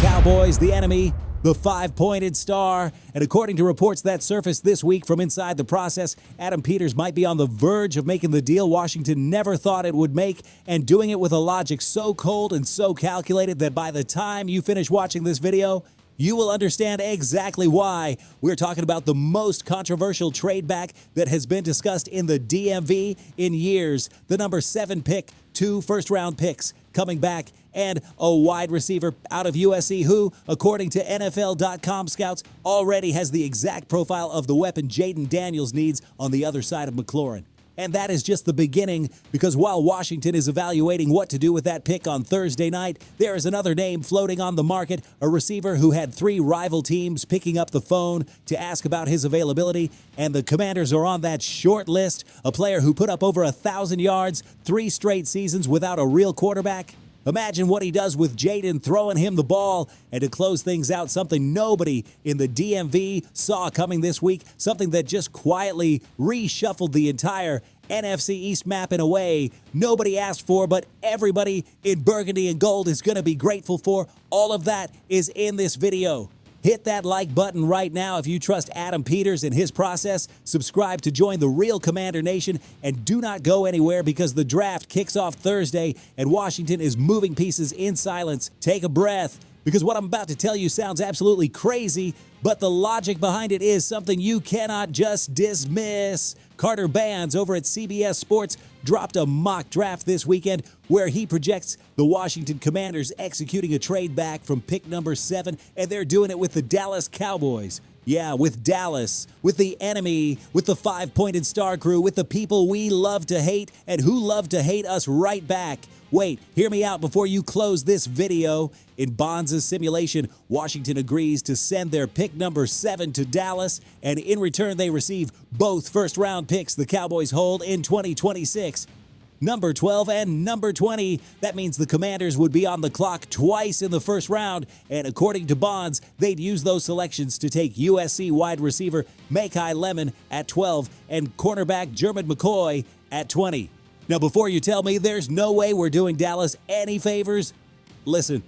Cowboys, the enemy, the five-pointed star. And according to reports that surfaced this week from inside the process, Adam Peters might be on the verge of making the deal Washington never thought it would make, and doing it with a logic so cold and so calculated that by the time you finish watching this video, you will understand exactly why. We're talking about the most controversial trade back that has been discussed in the DMV in years. The number 7 pick, 2 first-round picks coming back, and a wide receiver out of USC who, according to NFL.com scouts, already has the exact profile of the weapon Jaden Daniels needs on the other side of McLaurin. And that is just the beginning, because while Washington is evaluating what to do with that pick on Thursday night, there is another name floating on the market, a receiver who had 3 rival teams picking up the phone to ask about his availability, and the Commanders are on that short list, a player who put up over 1,000 yards, 3 straight seasons without a real quarterback. Imagine what he does with Jaden throwing him the ball. And to close things out, something nobody in the DMV saw coming this week, something that just quietly reshuffled the entire NFC East map in a way nobody asked for, but everybody in burgundy and gold is going to be grateful for. All of that is in this video. Hit that like button right now if you trust Adam Peters and his process. Subscribe to join the real Commander Nation, and do not go anywhere because the draft kicks off Thursday and Washington is moving pieces in silence. Take a breath, because what I'm about to tell you sounds absolutely crazy, but the logic behind it is something you cannot just dismiss. Carter Bands over at CBS Sports dropped a mock draft this weekend where he projects the Washington Commanders executing a trade back from pick number 7, and they're doing it with the Dallas Cowboys. Yeah, with Dallas, with the enemy, with the five-pointed star crew, with the people we love to hate and who love to hate us right back. Wait, hear me out before you close this video. In Bonds' simulation, Washington agrees to send their pick number 7 to Dallas, and in return they receive both first-round picks the Cowboys hold in 2026. Number 12 and number 20. That means the Commanders would be on the clock twice in the first round, and according to Bonds, they'd use those selections to take USC wide receiver Makai Lemon at 12 and cornerback German McCoy at 20. Now, before you tell me there's no way we're doing Dallas any favors, listen.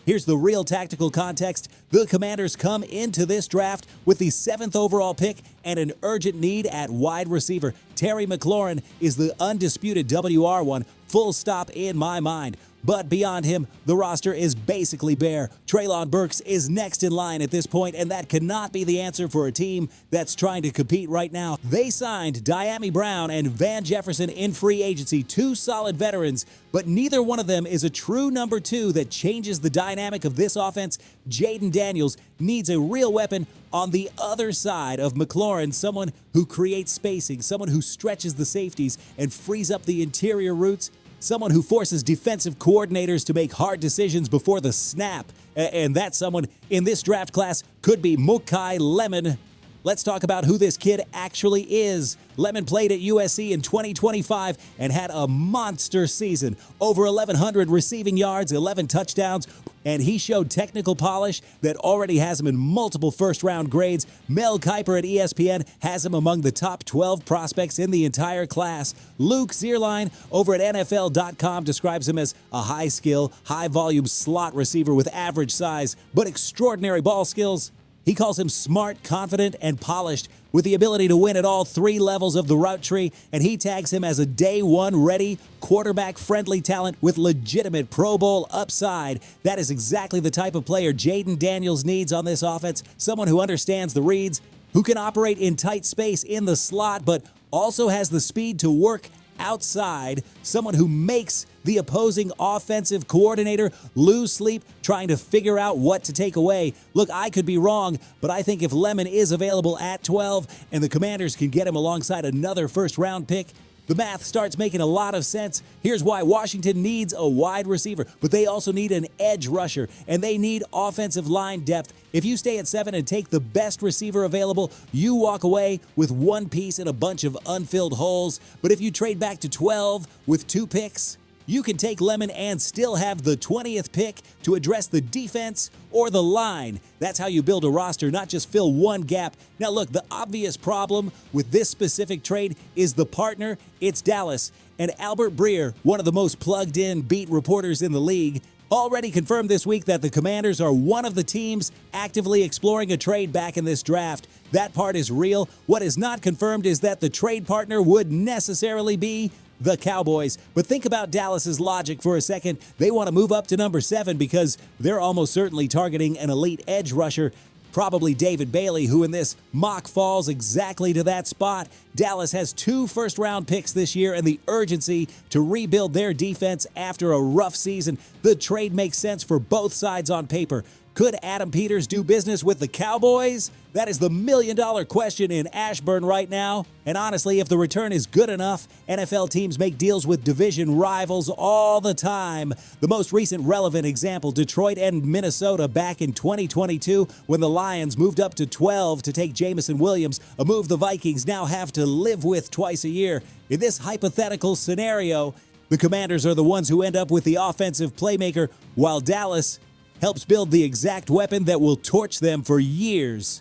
Here's the real tactical context. The Commanders come into this draft with the 7th overall pick and an urgent need at wide receiver. Terry McLaurin is the undisputed WR1, full stop in my mind. But beyond him, the roster is basically bare. Treylon Burks is next in line at this point, and that cannot be the answer for a team that's trying to compete right now. They signed Diami Brown and Van Jefferson in free agency, 2 solid veterans, but neither one of them is a true number 2 that changes the dynamic of this offense. Jaden Daniels needs a real weapon on the other side of McLaurin, someone who creates spacing, someone who stretches the safeties and frees up the interior routes, someone who forces defensive coordinators to make hard decisions before the snap. And that someone in this draft class could be Makai Lemon. Let's talk about who this kid actually is. Lemon played at USC in 2025 and had a monster season. Over 1,100 receiving yards, 11 touchdowns, and he showed technical polish that already has him in multiple first-round grades. Mel Kiper at ESPN has him among the top 12 prospects in the entire class. Luke Zierlein over at NFL.com describes him as a high-skill, high-volume slot receiver with average size, but extraordinary ball skills. He calls him smart, confident, and polished, with the ability to win at all 3 levels of the route tree, and he tags him as a day-one ready, quarterback-friendly talent with legitimate Pro Bowl upside. That is exactly the type of player Jaden Daniels needs on this offense, someone who understands the reads, who can operate in tight space in the slot, but also has the speed to work outside, someone who makes the opposing offensive coordinator lose sleep trying to figure out what to take away. Look, I could be wrong, but I think if Lemon is available at 12 and the Commanders can get him alongside another first-round pick, the math starts making a lot of sense. Here's why Washington needs a wide receiver, but they also need an edge rusher, and they need offensive line depth. If you stay at 7 and take the best receiver available, you walk away with 1 piece and a bunch of unfilled holes. But if you trade back to 12 with 2 picks, you can take Lemon and still have the 20th pick to address the defense or the line. That's how you build a roster, not just fill one gap. Now look, the obvious problem with this specific trade is the partner. It's Dallas. And Albert BREER, one of the most plugged-in beat reporters in the league, already confirmed this week that the Commanders are one of the teams actively exploring a trade back in this draft. That part is real. What is not confirmed is that the trade partner would necessarily be the Cowboys. But think about Dallas's logic for a second. They want to move up to number 7 because they're almost certainly targeting an elite edge rusher, probably David Bailey, who in this mock falls exactly to that spot. Dallas has 2 first-round picks this year, and the urgency to rebuild their defense after a rough season. The trade makes sense for both sides on paper. Could Adam Peters do business with the Cowboys? That is the million-dollar question in Ashburn right now. And honestly, if the return is good enough, NFL teams make deals with division rivals all the time. The most recent relevant example, Detroit and Minnesota back in 2022 when the Lions moved up to 12 to take Jamison Williams, a move the Vikings now have to live with twice a year. In this hypothetical scenario, the Commanders are the ones who end up with the offensive playmaker, while Dallas helps build the exact weapon that will torch them for years.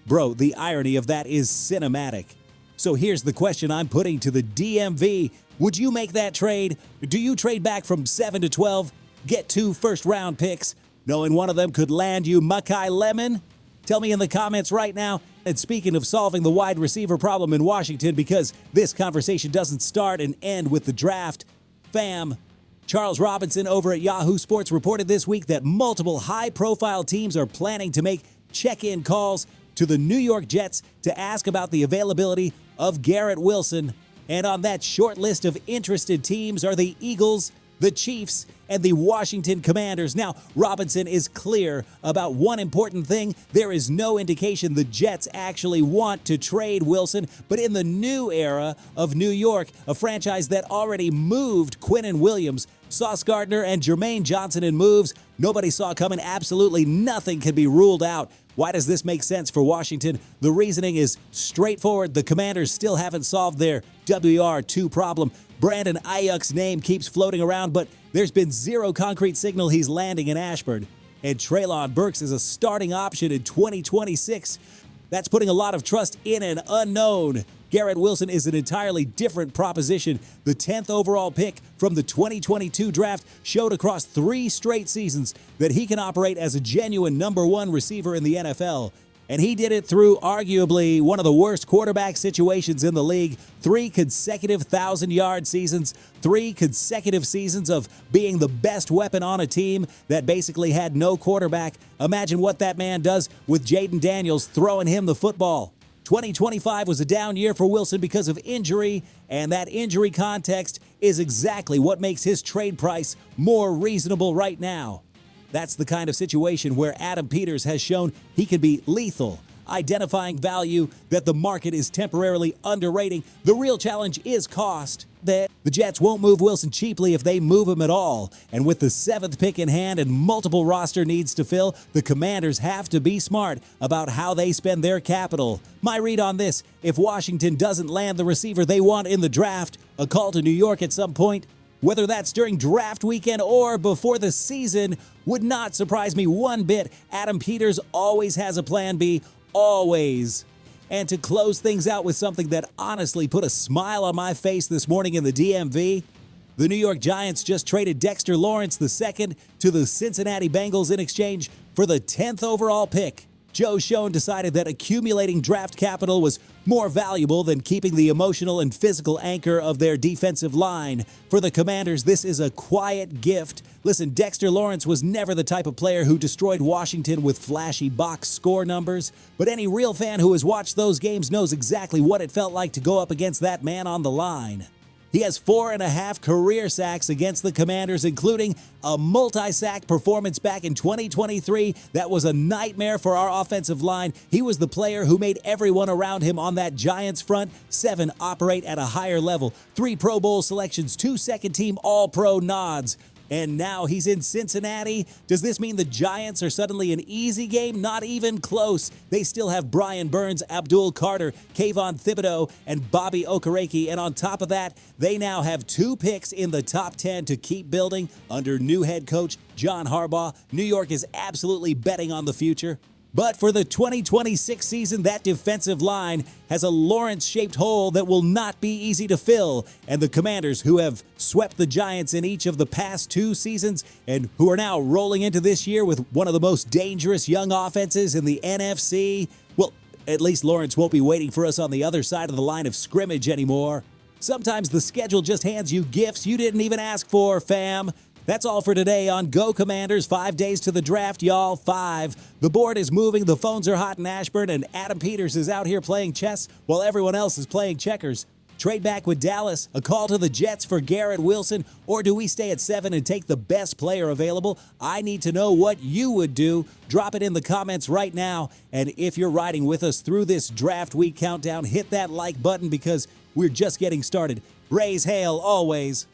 Bro, the irony of that is cinematic. So here's the question I'm putting to the DMV. Would you make that trade? Do you trade back from 7 to 12, get 2 first-round picks, knowing one of them could land you Mackay Lemon? Tell me in the comments right now. And speaking of solving the wide receiver problem in Washington, because this conversation doesn't start and end with the draft, fam, Charles Robinson over at Yahoo Sports reported this week that multiple high-profile teams are planning to make check-in calls to the New York Jets to ask about the availability of Garrett Wilson. And on that short list of interested teams are the Eagles, the Chiefs, and the Washington Commanders. Now, Robinson is clear about one important thing. There is no indication the Jets actually want to trade Wilson, but in the new era of New York, a franchise that already moved Quinnen Williams, Sauce Gardner, and Jermaine Johnson in moves nobody saw coming, absolutely nothing can be ruled out. Why does this make sense for Washington? The reasoning is straightforward. The Commanders still haven't solved their WR2 problem. Brandon Ayuk's name keeps floating around, but there's been zero concrete signal he's landing in Ashburn. And Treylon Burks is a starting option in 2026. That's putting a lot of trust in an unknown. Garrett Wilson is an entirely different proposition. The 10th overall pick from the 2022 draft showed across 3 straight seasons that he can operate as a genuine number 1 receiver in the NFL. And he did it through arguably one of the worst quarterback situations in the league. 3 consecutive 1,000-yard seasons, 3 consecutive seasons of being the best weapon on a team that basically had no quarterback. Imagine what that man does with Jaden Daniels throwing him the football. 2025 was a down year for Wilson because of injury, and that injury context is exactly what makes his trade price more reasonable right now. That's the kind of situation where Adam Peters has shown he can be lethal, identifying value that the market is temporarily underrating. The real challenge is cost. The Jets won't move Wilson cheaply if they move him at all. And with the 7th pick in hand and multiple roster needs to fill, the Commanders have to be smart about how they spend their capital. My read on this, if Washington doesn't land the receiver they want in the draft, a call to New York at some point, whether that's during draft weekend or before the season, would not surprise me one bit. Adam Peters always has a plan B, always. And to close things out with something that honestly put a smile on my face this morning in the DMV, the New York Giants just traded Dexter Lawrence II to the Cincinnati Bengals in exchange for the 10th overall pick. Joe Schoen decided that accumulating draft capital was more valuable than keeping the emotional and physical anchor of their defensive line. For the Commanders, this is a quiet gift. Listen, Dexter Lawrence was never the type of player who destroyed Washington with flashy box score numbers, but any real fan who has watched those games knows exactly what it felt like to go up against that man on the line. He has 4.5 career sacks against the Commanders, including a multi-sack performance back in 2023 that was a nightmare for our offensive line. He was the player who made everyone around him on that Giants front 7 operate at a higher level. 3 Pro Bowl selections, 2 second-team All-Pro nods. And now he's in Cincinnati. Does this mean the Giants are suddenly an easy game? Not even close. They still have Brian Burns, Abdul Carter, Kayvon Thibodeau, and Bobby Okereke. And on top of that, they now have 2 picks in the top 10 to keep building under new head coach John Harbaugh. New York is absolutely betting on the future. But for the 2026 season, that defensive line has a Lawrence-shaped hole that will not be easy to fill. And the Commanders, who have swept the Giants in each of the past 2 seasons and who are now rolling into this year with one of the most dangerous young offenses in the NFC, well, at least Lawrence won't be waiting for us on the other side of the line of scrimmage anymore. Sometimes the schedule just hands you gifts you didn't even ask for, fam. That's all for today on Go Commanders. 5 days to the draft, y'all. 5. The board is moving, the phones are hot in Ashburn, and Adam Peters is out here playing chess while everyone else is playing checkers. Trade back with Dallas, a call to the Jets for Garrett Wilson, or do we stay at 7 and take the best player available? I need to know what you would do. Drop it in the comments right now. And if you're riding with us through this draft week countdown, hit that like button because we're just getting started. Raise hail always.